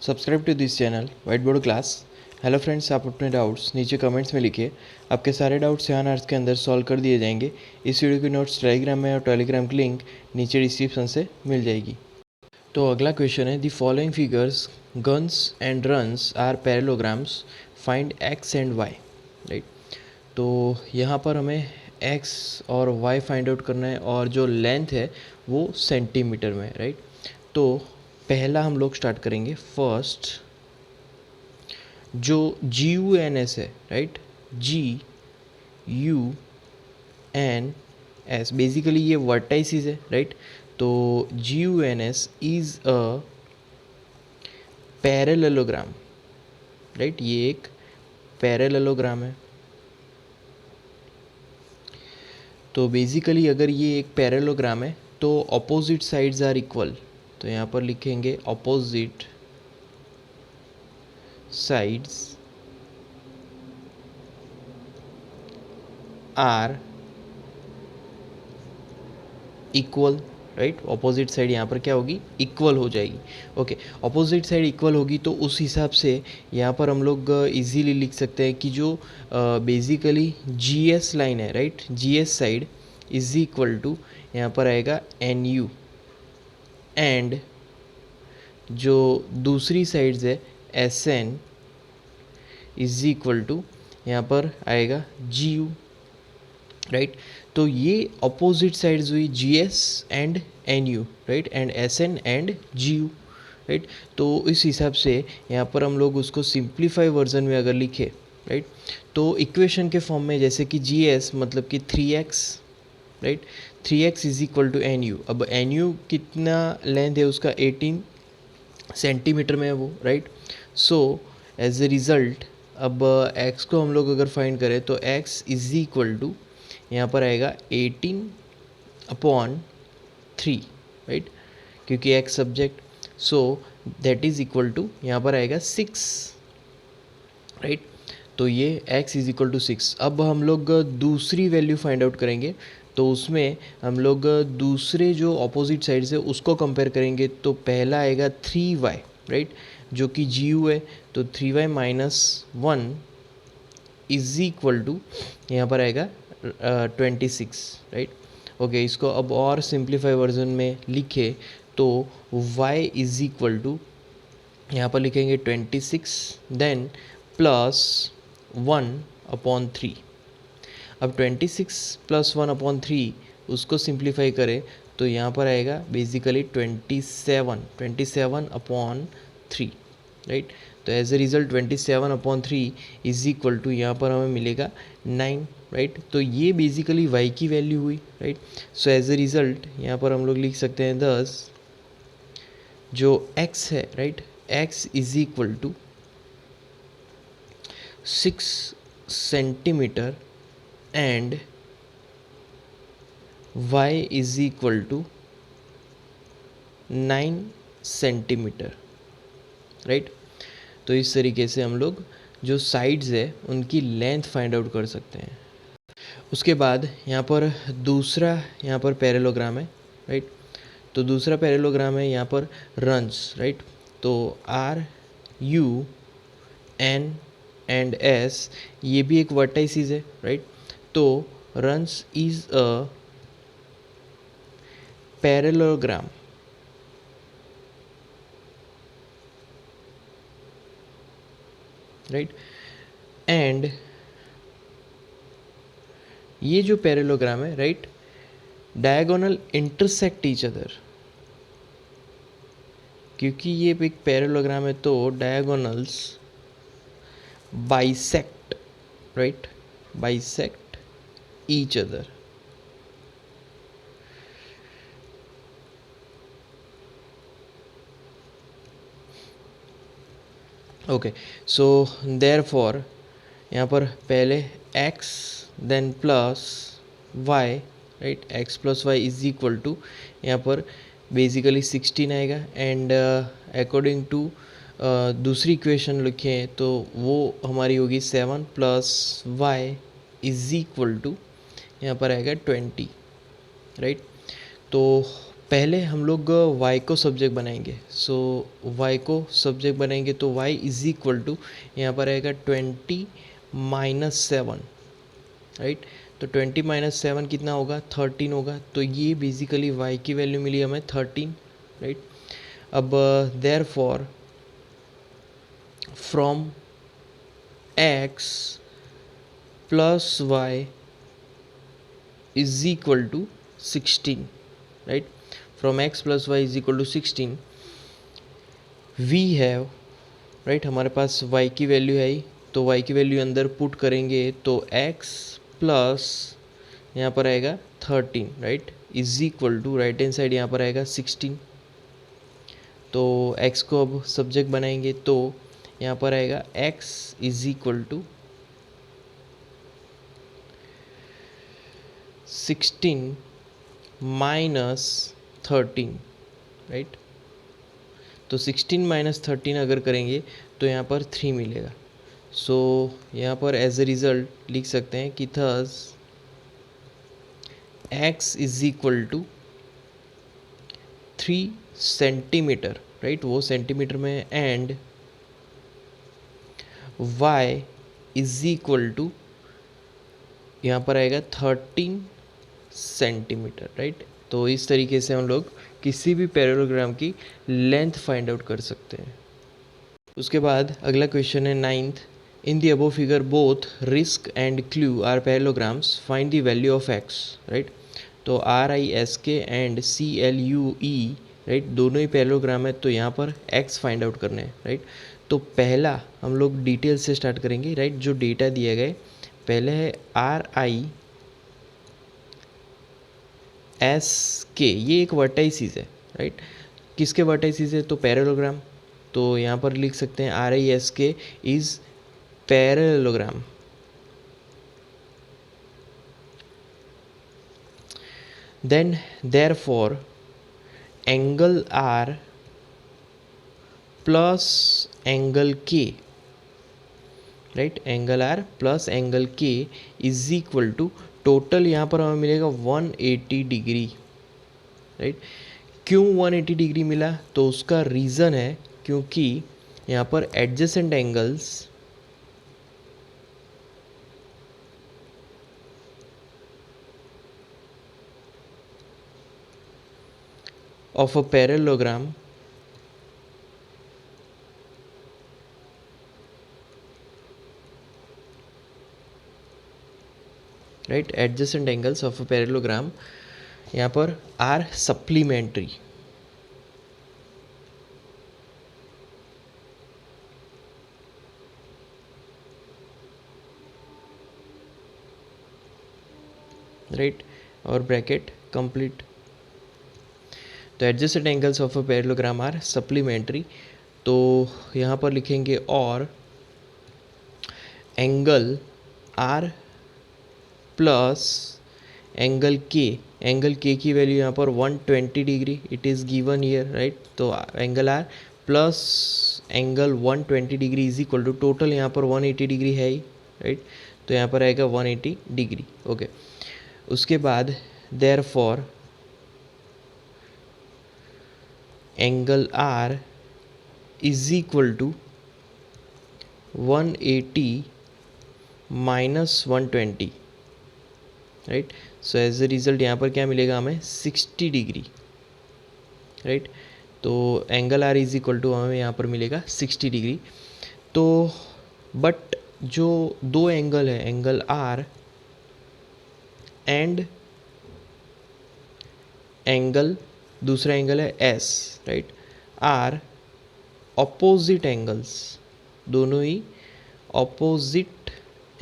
Subscribe to this channel white board class. Hello friends, आप अपने doubts नीचे comments में लिखिए। आपके सारे डाउट्स यहाँ आवर्स के अंदर सॉल्व कर दिए जाएंगे। इस वीडियो की नोट्स टेलीग्राम में और टेलीग्राम की लिंक नीचे डिस्क्रिप्शन से मिल जाएगी। तो अगला क्वेश्चन है, the following figures GUNS and RUNS are parallelograms, find x and y. Right, तो यहाँ पर हमें एक्स और वाई फाइंड आउट करना है और जो लेंथ है वो सेंटीमीटर में। राइट, तो पहला हम लोग स्टार्ट करेंगे। फर्स्ट जो GUNS है, राइट, GUNS बेसिकली ये वर्टाइसिस है। राइट, तो GUNS is a parallelogram. Right, ये एक पैरेललोग्राम है। तो बेसिकली अगर ये एक पैरेललोग्राम है तो ऑपोजिट साइड्स आर इक्वल। तो यहाँ पर लिखेंगे opposite sides are equal. Right, opposite side यहाँ पर क्या होगी, इक्वल हो जाएगी। ओके, ऑपोजिट साइड इक्वल होगी तो उस हिसाब से यहाँ पर हम लोग इजीली लिख सकते हैं कि जो बेसिकली GS लाइन है, right, GS side is equal to यहाँ पर आएगा NU, एंड जो दूसरी साइड्स है SN इज इक्वल टू यहाँ पर आएगा GU। राइट, तो ये अपोजिट साइड्स हुई GS and NU, right, and SN and GU। Right, तो इस हिसाब से यहाँ पर हम लोग उसको सिंप्लीफाई वर्जन में अगर लिखे, राइट, तो इक्वेशन के फॉर्म में जैसे कि GS मतलब कि 3x, right, 3x is equal to NU। अब NU कितना लेंथ है उसका, 18 सेंटीमीटर में है वो। Right, so as a result अब x को हम लोग अगर फाइंड करें तो x इज इक्वल टू यहाँ पर आएगा 18/3। राइट, क्योंकि x subject, so that is equal to यहाँ पर आएगा 6। राइट, तो ये x इज इक्वल टू 6। अब हम लोग दूसरी वैल्यू फाइंड आउट करेंगे, तो उसमें हम लोग दूसरे जो ऑपोजिट साइड से उसको कंपेयर करेंगे। तो पहला आएगा 3y, राइट, जो कि GU है, तो 3y minus 1 is equal to यहाँ पर आएगा 26। राइट, ओके, इसको अब और सिंप्लीफाई वर्जन में लिखे तो y इज इक्वल टू यहाँ पर लिखेंगे 26 देन प्लस 1/3। अब 26 प्लस 1/3 उसको सिंप्लीफाई करें तो यहाँ पर आएगा बेसिकली 27/3। राइट, तो as a result 27/3 is equal to यहाँ पर हमें मिलेगा 9। राइट, तो ये बेसिकली y की वैल्यू हुई। Right, so as a result यहाँ पर हम लोग लिख सकते हैं 10 जो x है, right, x is equal to 6 centimetre and y is equal to 9 centimetre. Right, तो इस तरीके से हम लोग जो साइड्स है उनकी लेंथ फाइंड आउट कर सकते हैं। उसके बाद यहाँ पर दूसरा यहाँ पर पैरेललोग्राम है। राइट, तो दूसरा पैरेललोग्राम है यहाँ पर रन्स। राइट, तो RUN एंड S ये भी एक वर्टाइसिस है। राइट, तो RUNS is a parallelogram. Right, and ये जो पैरेललोग्राम है, right, diagonal intersect each other. क्योंकि ये एक पैरेललोग्राम है तो diagonals bisect, right, bisect each other. Okay, so therefore यहाँ पर पहले x then plus y, right, x plus y is equal to यहाँ पर बेसिकली 16 आएगा। एंड अकॉर्डिंग टू दूसरी इक्वेशन लिखें तो वो हमारी होगी 7 plus y is equal to यहाँ पर आएगा 20। राइट, तो पहले हम लोग y को सब्जेक्ट बनाएंगे। सो y को सब्जेक्ट बनाएंगे तो y इज इक्वल टू यहाँ पर आएगा 20 - 7, राइट। तो 20 - 7 कितना होगा, 13 होगा। तो ये बेसिकली y की वैल्यू मिली हमें 13, राइट। अब therefore from x plus y is equal to 16, right. From x plus y is equal to 16 we have, right, हमारे पास y की वैल्यू है ही, तो y की वैल्यू अंदर पुट करेंगे तो x प्लस यहाँ पर आएगा 13, right, is equal to right hand side यहाँ पर आएगा 16। तो x को अब सब्जेक्ट बनाएंगे तो यहाँ पर आएगा x is equal to 16 minus 13, right. तो 16 माइनस 13 अगर करेंगे तो यहाँ पर 3 मिलेगा। सो यहाँ पर एज ए रिज़ल्ट लिख सकते हैं कि thus x is equal to 3 centimetre, right, वो सेंटीमीटर में, and y is equal to यहाँ पर आएगा 13 सेंटीमीटर, राइट। तो इस तरीके से हम लोग किसी भी पैरेललोग्राम की लेंथ फाइंड आउट कर सकते हैं। उसके बाद अगला क्वेश्चन है 9th। In the above figure both RISK and CLUE are parallelograms, find the value of x, right. तो RISK एंड CLUE, राइट, दोनों ही पैरेललोग्राम है, तो यहाँ पर x फाइंड आउट करना है, राइट। तो पहला हम लोग डिटेल से स्टार्ट करेंगे, राइट। जो डेटा दिए गए पहले है RISK, ये एक वर्टाइसिस है, राइट। किसके वर्टाइसिस है, तो पैरेललोग्राम। तो यहाँ पर लिख सकते हैं RISK is parallelogram. Then therefore angle R plus angle K, right, angle R plus angle K is equal to, total यहाँ पर हमें मिलेगा 180 डिग्री, राइट। क्यों 180 डिग्री मिला, तो उसका रीज़न है क्योंकि यहाँ पर adjacent angles of a parallelogram right, adjacent angles of a parallelogram यहाँ पर आर सप्लीमेंट्री, राइट, और ब्रैकेट कंप्लीट। तो adjacent angles of a parallelogram are supplementary, तो यहाँ पर लिखेंगे और एंगल आर प्लस एंगल के, एंगल के की वैल्यू यहाँ पर 120 degree it is given here, right. तो angle R plus angle 120 degree is equal to, total यहाँ पर 180 डिग्री है ही, राइट। तो यहाँ पर आएगा 180 डिग्री, ओके। उसके बाद therefore angle R is equal to 180 minus 120, right. So as a result यहाँ पर क्या मिलेगा हमें 60 डिग्री, राइट। तो angle R is equal to हमें यहाँ पर मिलेगा 60 डिग्री। तो बट जो दो एंगल है, एंगल आर एंड एंगल, दूसरा एंगल है S, right, R opposite angles, दोनों ही ऑपोजिट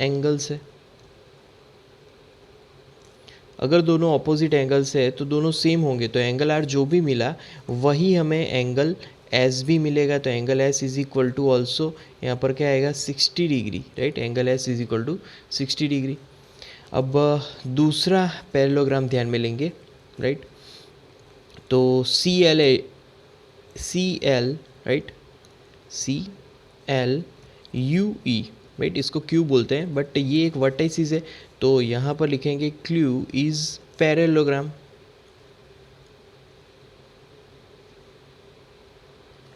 एंगल्स है। अगर दोनों ऑपोजिट एंगल्स है तो दोनों सेम होंगे, तो एंगल आर जो भी मिला वही हमें एंगल एस भी मिलेगा। तो angle S is equal to also यहाँ पर क्या आएगा 60 degree, right. Angle S is equal to 60 degree. अब दूसरा पैरेललोग्राम ध्यान में लेंगे, राइट। तो C L, right, CLUE, right, इसको क्यू बोलते हैं, बट ये एक वर्टाइसिस है, तो यहाँ पर लिखेंगे क्यू इज पैरेललोग्राम,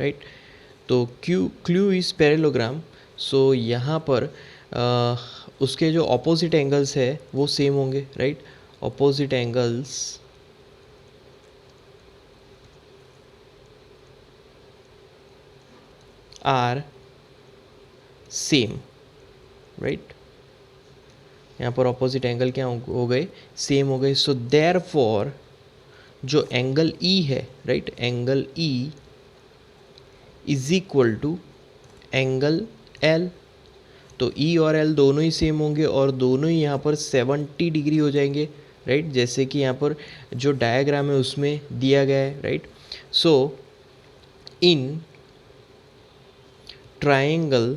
राइट। तो क्यू इज़ पैरेललोग्राम, सो यहाँ पर उसके जो ऑपोजिट एंगल्स है वो सेम होंगे, right. Opposite angles are same, right. यहाँ पर ऑपोजिट एंगल क्या हो गए, सेम हो गए। सो देयरफॉर जो एंगल ई है, right, angle E is equal to angle L. तो ई और एल दोनों ही सेम होंगे और दोनों ही यहाँ पर 70 डिग्री हो जाएंगे, राइट, जैसे कि यहाँ पर जो डायग्राम है उसमें दिया गया है, right. So in triangle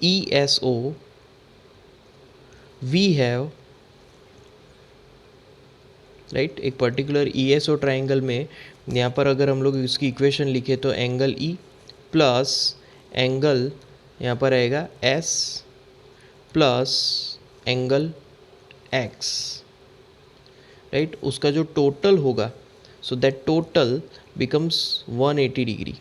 ESO we have, right, एक पर्टिकुलर ESO ट्राइंगल में यहाँ पर अगर हम लोग इसकी इक्वेशन लिखे तो एंगल ई प्लस एंगल यहाँ पर आएगा S plus angle x, right, उसका जो टोटल होगा, so that total becomes 180 degree,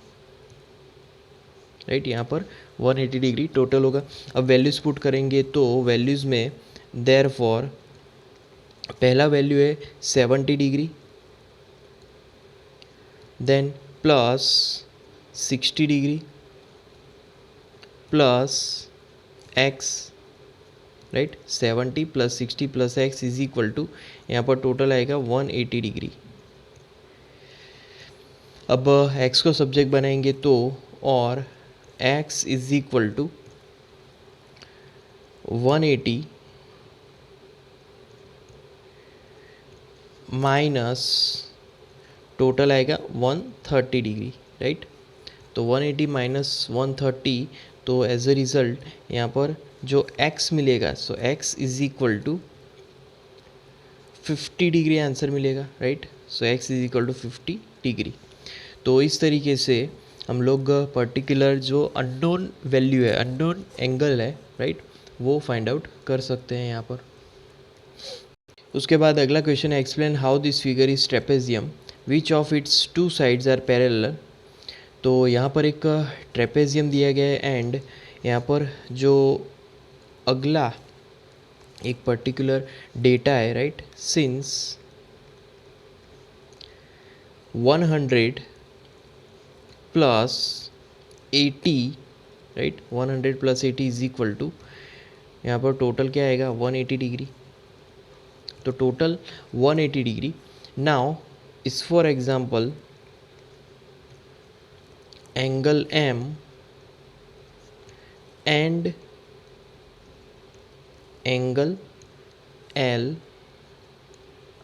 right. यहाँ पर 180 डिग्री टोटल होगा। अब वैल्यूज़ पुट करेंगे तो वैल्यूज़ में देयरफॉर पहला वैल्यू है 70 degree, then plus 60 degree plus x, right. 70 plus 60 plus x is equal to यहाँ पर टोटल आएगा 180 डिग्री। अब एक्स को सब्जेक्ट बनाएंगे तो और x is equal to 180 minus total आएगा 130 डिग्री, राइट। तो 180 माइनस 130, तो एज अ रिज़ल्ट यहाँ पर जो x मिलेगा, so x is equal to 50 degree answer मिलेगा, right. So x is equal to 50 degree. तो इस तरीके से हम लोग पर्टिकुलर जो अननोन वैल्यू है, अननोन एंगल है, राइट, वो फाइंड आउट कर सकते हैं यहाँ पर। उसके बाद अगला क्वेश्चन है, explain how this figure is trapezium which of its two sides are parallel. तो यहाँ पर एक ट्रेपेजियम दिया गया है एंड यहाँ पर जो अगला एक पर्टिकुलर डेटा है, right, since 100 plus 80, right, 100 plus 80 is equal to यहाँ पर टोटल क्या आएगा 180 डिग्री। तो टोटल 180 डिग्री। नाउ इस for example angle M and angle L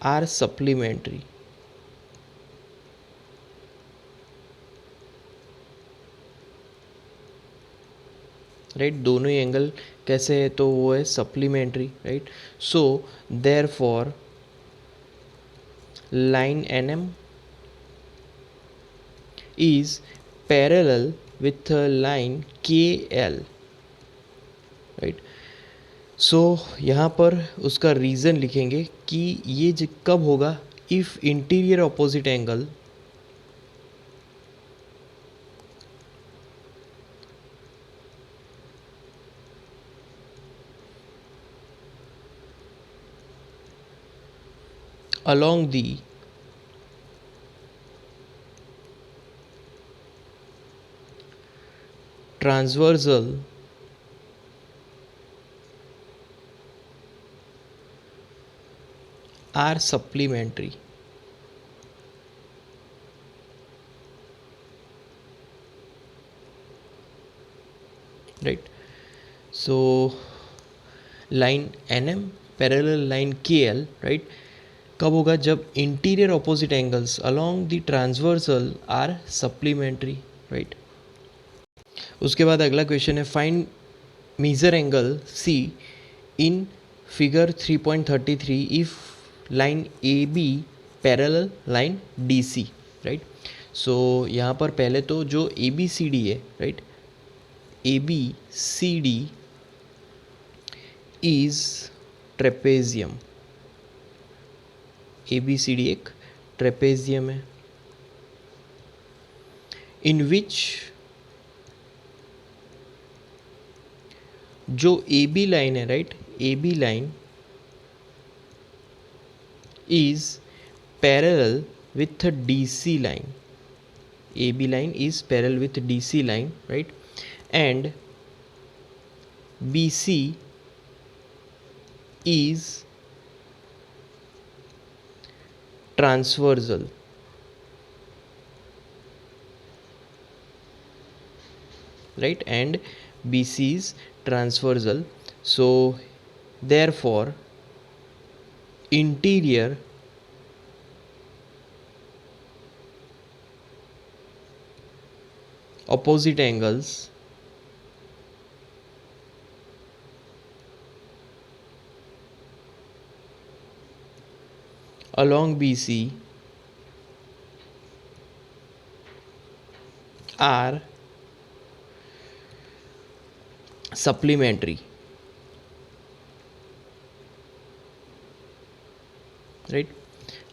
are supplementary, right. दोनों ही एंगल कैसे है, तो वो है supplementary, right. So therefore line NM is parallel with a line KL, right. So यहाँ पर उसका रीज़न लिखेंगे कि ये कब होगा, if interior opposite angle along the transversal are supplementary, right. So line NM parallel line KL, right, कब होगा, जब interior opposite angles along the transversal are supplementary, right. उसके बाद अगला क्वेश्चन है, find measure angle C in figure 3.33 if line AB parallel line DC, right. So यहाँ पर पहले तो जो ABCD है, right, ABCD is trapezium, ABCD एक ट्रेपेजियम है। इन विच जो ए बी लाइन है, right, A B line is parallel with D C line, A B line is parallel with DC line, right, and BC is transversal, right, and BC is transversal. So therefore interior opposite angles along BC are supplementary, right,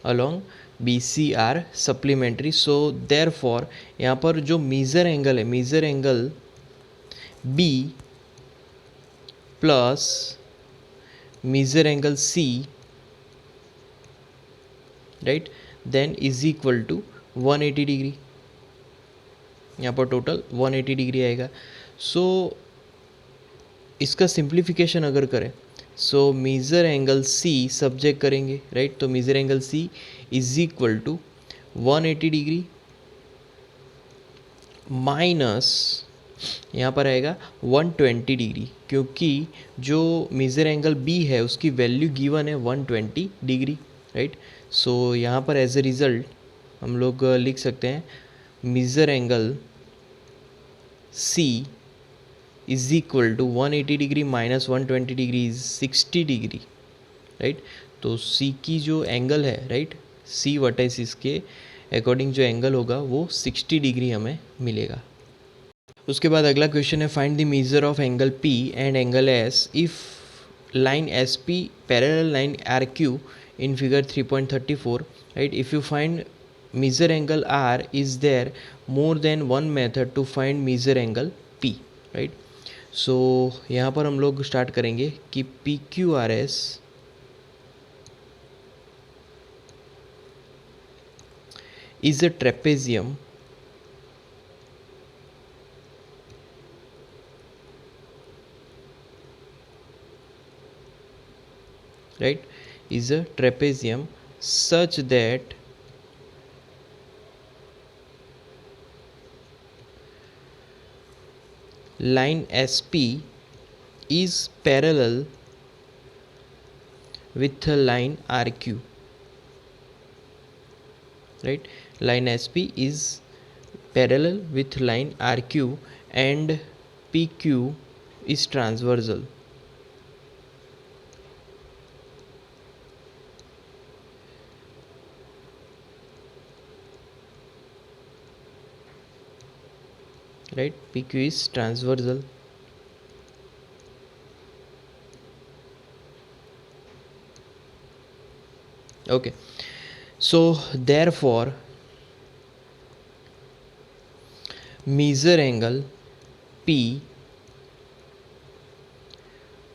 along BC are supplementary. So therefore यहाँ पर जो measure angle है, measure angle B plus measure angle C, right, then is equal to 180 degree, यहाँ पर total 180 degree आएगा. सो इसका simplification अगर करें, so measure angle C subject करेंगे, राइट, तो measure angle C is equal to 180 degree minus यहाँ पर आएगा 120 डिग्री, क्योंकि जो मेजर एंगल B है उसकी वैल्यू गिवन है 120 डिग्री, राइट. सो यहाँ पर एज ए रिज़ल्ट हम लोग लिख सकते हैं measure angle C is equal to 180 degree minus 120 degree is 60 degree, right. तो C की जो एंगल है, राइट, C वर्टेक्स इसके अकॉर्डिंग जो एंगल होगा वो 60 डिग्री हमें मिलेगा. उसके बाद अगला क्वेश्चन है find the measure of angle P and angle S if line SP parallel line RQ in figure 3.34, right. If you find measure angle R, is there more than one method to find measure angle P, right. So यहाँ पर हम लोग start करेंगे कि PQRS is a trapezium right, is a trapezium such that line SP is parallel with a line RQ, right. Line SP is parallel with line RQ and PQ is transversal, right. PQ is transversal. Okay, so therefore measure angle P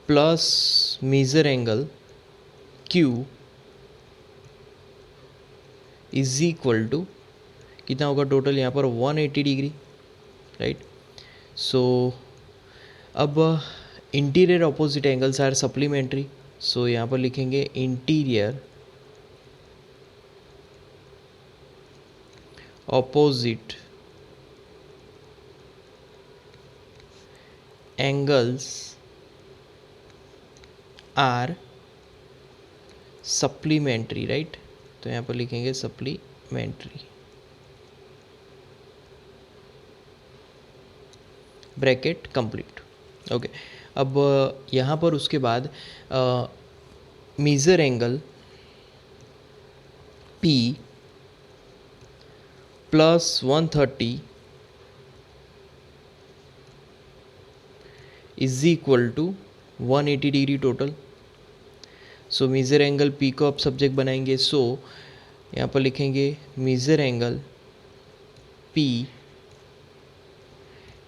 plus measure angle Q is equal to कितना होगा total यहाँ पर 180 degree, right. So अब interior opposite angles are supplementary, so यहाँ पर लिखेंगे interior opposite angles are supplementary, right. तो यहाँ पर लिखेंगे सप्लीमेंट्री, ब्रैकेट कंप्लीट. ओके, अब यहाँ पर उसके बाद measure angle P plus 130 is equal to 180 degree total. So measure angle P को आप सब्जेक्ट बनाएंगे, सो यहाँ पर लिखेंगे measure angle P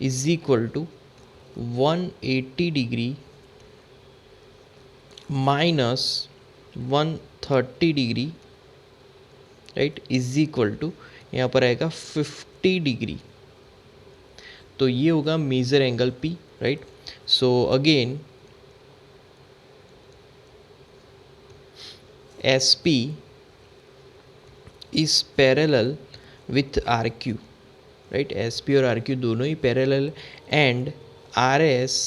is equal to 180 degree minus 130 degree, right, is equal to यहाँ पर आएगा 50 डिग्री। तो ये होगा measure angle P, right. So again SP is parallel with RQ, right. SP और RQ दोनों ही parallel and RS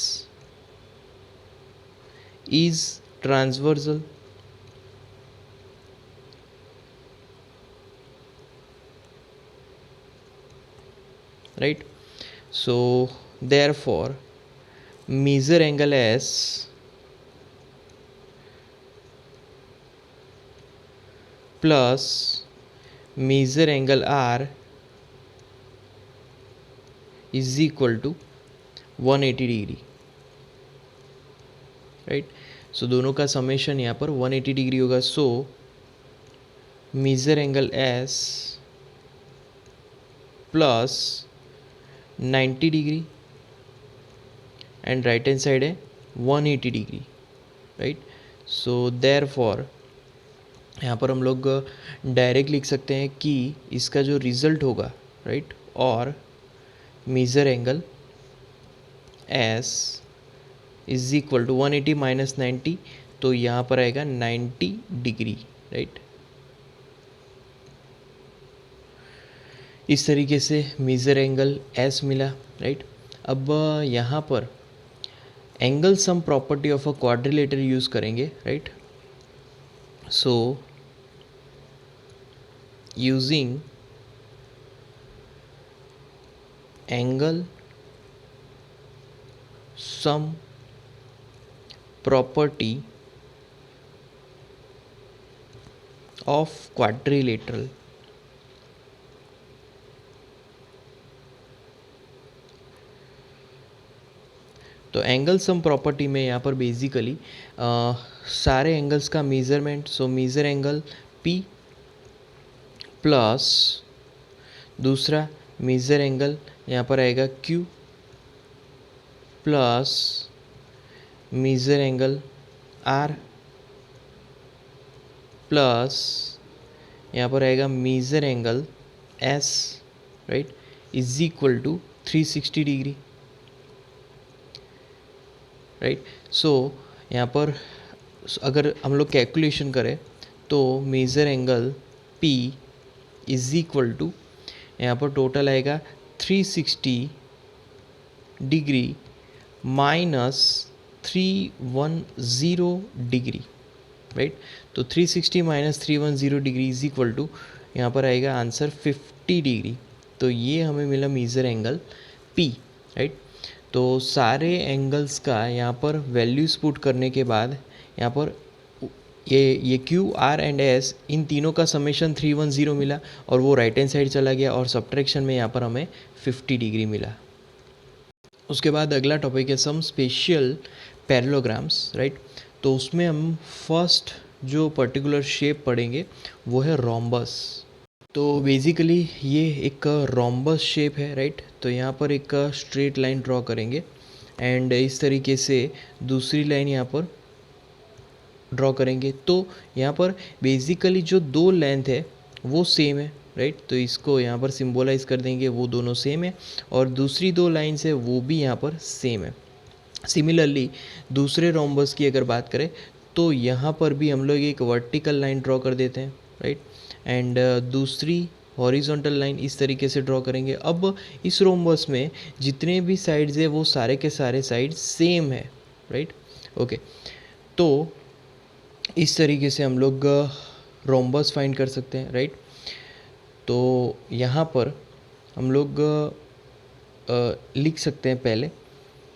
is transversal, right? So therefore measure angle S plus measure angle R is equal to 180 degree, right. So दोनों का summation यहाँ पर 180 degree होगा। So measure angle S plus 90 degree and right hand side है 180 degree, right. So therefore यहाँ पर हम लोग डायरेक्ट लिख सकते हैं कि इसका जो रिजल्ट होगा, राइट, और measure angle S is equal to 180 minus 90, तो यहाँ पर आएगा 90 डिग्री, राइट। इस तरीके से मेजर एंगल S मिला, राइट। अब यहाँ पर angle sum property of a quadrilateral use करेंगे, right. So using angle sum property of quadrilateral, तो एंगल सम प्रॉपर्टी में यहाँ पर बेसिकली सारे एंगल्स का measurement, so measure angle P plus दूसरा मेजर एंगल यहाँ पर आएगा Q plus measure angle R plus यहाँ पर आएगा measure angle S, right, is equal to 360 degree, right. So यहाँ पर अगर हम लोग कैलकुलेशन करें तो measure angle P is equal to यहाँ पर टोटल आएगा 360 डिग्री माइनस 310 डिग्री, राइट। तो 360 minus 310 degree is equal to यहाँ पर आएगा आंसर 50 डिग्री। तो ये हमें मिला मेजर एंगल P, राइट। तो सारे एंगल्स का यहाँ पर वैल्यूज पुट करने के बाद यहाँ पर ये Q, R एंड S इन तीनों का समेशन 310 मिला और वो राइट हैंड साइड चला गया और सब्ट्रैक्शन में यहाँ पर हमें 50 डिग्री मिला। उसके बाद अगला टॉपिक है सम स्पेशल पैरेललोग्राम्स, राइट। तो उसमें हम फर्स्ट जो पर्टिकुलर शेप पढ़ेंगे वो है रोम्बस। तो बेसिकली ये एक रोम्बस शेप है, राइट। तो यहाँ पर एक स्ट्रेट लाइन ड्रॉ करेंगे एंड इस तरीके से दूसरी लाइन यहाँ पर ड्रॉ करेंगे। तो यहाँ पर बेसिकली जो दो लेंथ है वो सेम है, राइट। तो इसको यहाँ पर सिंबलाइज कर देंगे, वो दोनों सेम है और दूसरी दो लाइन्स है वो भी यहाँ पर सेम है। सिमिलरली दूसरे रोम्बस की अगर बात करें तो यहाँ पर भी हम लोग एक वर्टिकल लाइन ड्रॉ कर देते हैं, राइट, एंड दूसरी हॉरिजॉन्टल लाइन इस तरीके से ड्रॉ करेंगे। अब इस रोम्बस में जितने भी साइड्स है वो सारे के सारे साइड सेम है, राइट, ओके। तो इस तरीके से हम लोग रोम्बस फाइंड कर सकते हैं, राइट। तो यहाँ पर हम लोग लिख सकते हैं पहले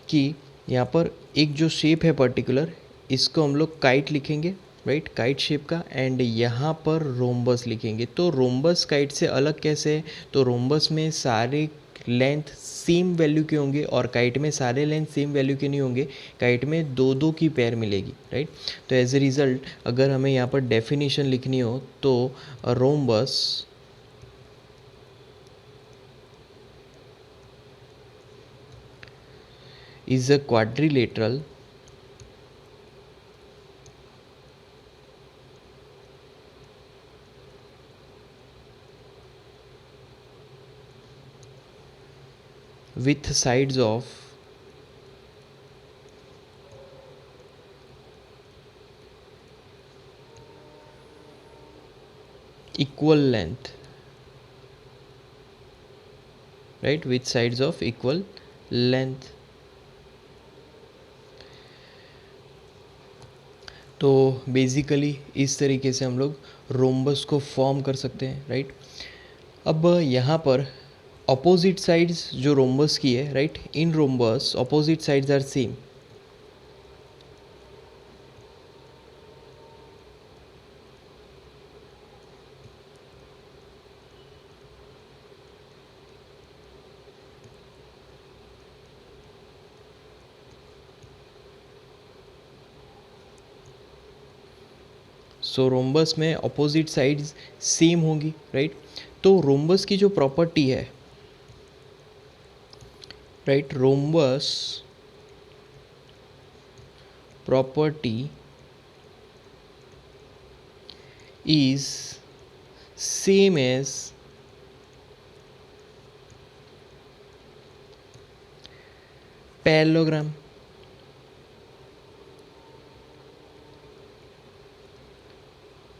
कि यहाँ पर एक जो शेप है पर्टिकुलर, इसको हम लोग काइट लिखेंगे, राइट, काइट शेप का, एंड यहाँ पर रोम्बस लिखेंगे। तो रोम्बस काइट से अलग कैसे है, तो रोम्बस में सारे लेंथ सेम वैल्यू के होंगे और काइट में सारे लेंथ सेम वैल्यू के नहीं होंगे, काइट में दो दो की पेयर मिलेगी, राइट। तो एज ए रिज़ल्ट अगर हमें यहाँ पर डेफिनेशन लिखनी हो तो rhombus is a quadrilateral with sides of equal length, right, with sides of equal length. तो बेसिकली इस तरीके से हम लोग रोम्बस को फॉर्म कर सकते हैं, राइट। अब यहाँ पर अपोजिट साइड्स जो रोम्बस की है, right, in rhombus opposite sides are same. So rhombus में अपोजिट साइड्स सेम होंगी, राइट। तो रोम्बस की जो प्रॉपर्टी है, right, rhombus property is same as parallelogram,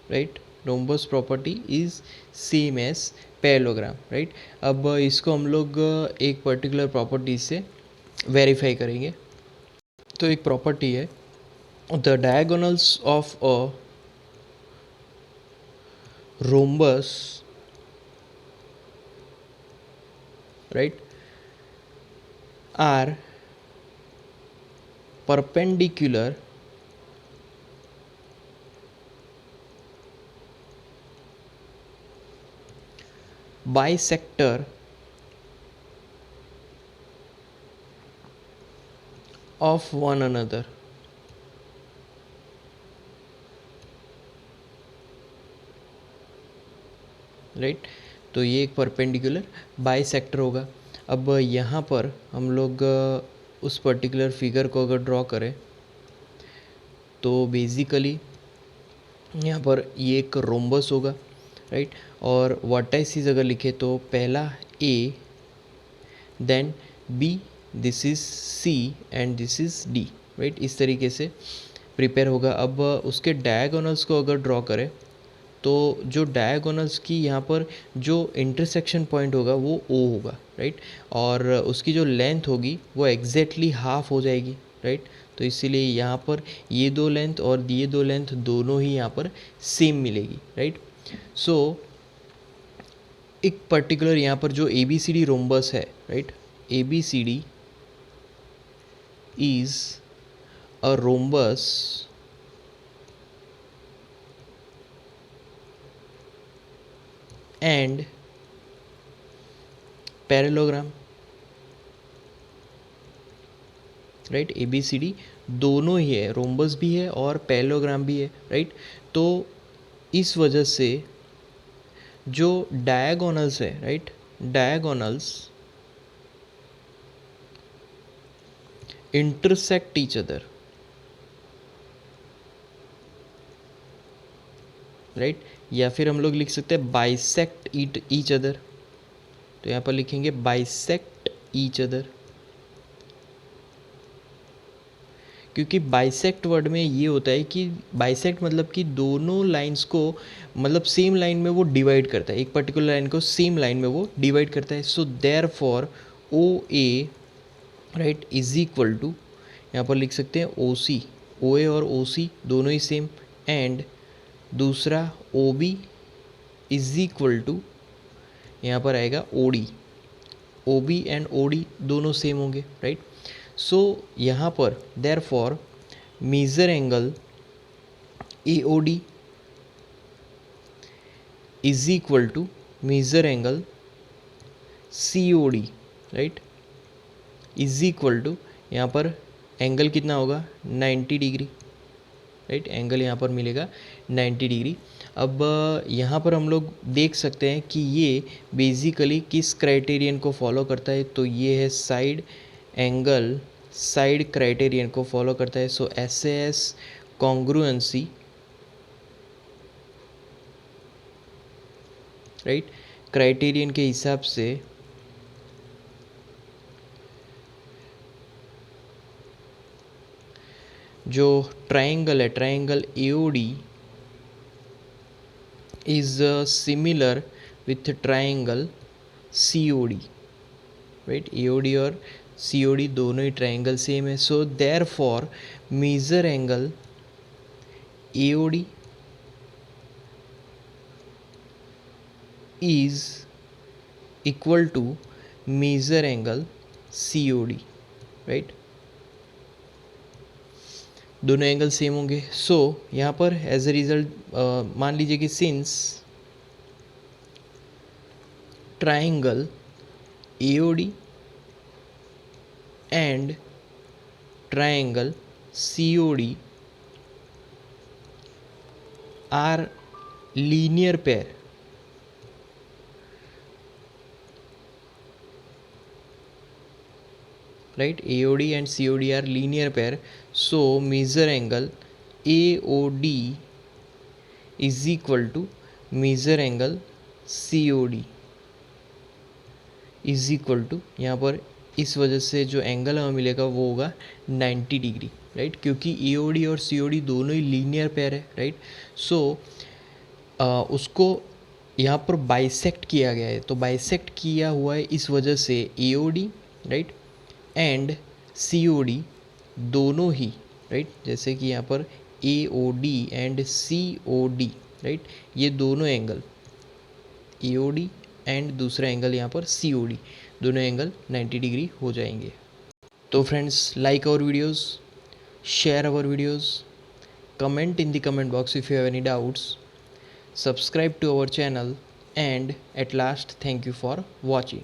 right. Rhombus property is same as parallelogram, right. अब इसको हम लोग एक पर्टिकुलर प्रॉपर्टी से वेरीफाई करेंगे। तो एक प्रॉपर्टी है, the diagonals of a rhombus, right, are perpendicular bisector of one another, right. तो ये एक परपेंडिकुलर बाइसेक्टर होगा। अब यहाँ पर हम लोग उस पर्टिकुलर फिगर को अगर ड्रॉ करें तो बेसिकली यहाँ पर ये एक रोम्बस होगा, राइट। और वर्टाइसिस अगर लिखे तो पहला A, then B, this is C and this is D, right. इस तरीके से प्रिपेयर होगा। अब उसके डायगोनल्स को अगर ड्रॉ करें तो जो डायगोनल्स की यहाँ पर जो इंटरसेक्शन पॉइंट होगा वो ओ होगा, राइट। और उसकी जो लेंथ होगी वो एग्जैक्टली हाफ हो जाएगी, राइट। तो इसीलिए यहाँ पर ये दो लेंथ और ये दो लेंथ दोनों ही यहाँ पर सेम मिलेगी, राइट। सो एक पर्टिकुलर यहाँ पर जो A B C D rhombus है, right, A B C D is a rhombus and parallelogram, right. A B C D दोनों ही है, रोम्बस भी है और पैरेललोग्राम भी है, राइट। तो इस वजह से जो डायगोनल्स है, right, diagonals intersect each other, right. या फिर हम लोग लिख सकते हैं बाइसेक्ट ईच अदर। तो यहाँ पर लिखेंगे बाइसेक्ट ईच अदर, क्योंकि बाइसेक्ट वर्ड में ये होता है कि बाइसेक्ट मतलब कि दोनों लाइंस को मतलब सेम लाइन में वो डिवाइड करता है, एक पर्टिकुलर लाइन को सेम लाइन में वो डिवाइड करता है। So therefore O A, right, is equal to, यहाँ पर लिख सकते हैं ओ सी, ओ ए और ओ सी दोनों ही सेम, एंड दूसरा O B is equal to, यहाँ पर आएगा O D, O B and O D दोनों सेम होंगे, राइट। सो यहाँ पर therefore measure angle A O D is equal to measure angle C O D, right, is equal to, यहाँ पर angle कितना होगा 90 डिग्री, राइट। एंगल यहाँ पर मिलेगा 90 डिग्री। अब यहाँ पर हम लोग देख सकते हैं कि ये बेसिकली किस क्राइटेरियन को फॉलो करता है। तो ये है साइड एंगल साइड क्राइटेरियन को फॉलो करता है। So SAS congruency, right, criterion के हिसाब से जो ट्राइंगल है, triangle AOD is similar with triangle COD, right. AOD और COD दोनों ही ट्राइंगल सेम है। So therefore measure angle AOD is equal to measure angle COD, right. दोनों एंगल सेम होंगे। सो यहाँ पर एज ए रिजल्ट मान लीजिए कि since triangle AOD and triangle COD are linear pair, right, AOD and COD are linear pair, so measure angle AOD is equal to measure angle COD is equal to, यहाँ पर इस वजह से जो angle हमें मिलेगा वो होगा 90 डिग्री, राइट, क्योंकि AOD और COD दोनों ही लीनियर पेयर है, राइट। सो उसको यहाँ पर बाइसेक्ट किया गया है, तो बाइसेक्ट किया हुआ है इस वजह से AOD, राइट, एंड COD दोनों ही, राइट, जैसे कि यहाँ पर AOD एंड COD, राइट, ये दोनों एंगल AOD एंड दूसरा एंगल यहाँ पर COD, दोनों एंगल 90 डिग्री हो जाएंगे। तो friends, like our videos, share our videos, comment in the comment box if you have any doubts, subscribe to our channel, and at last, thank you for watching.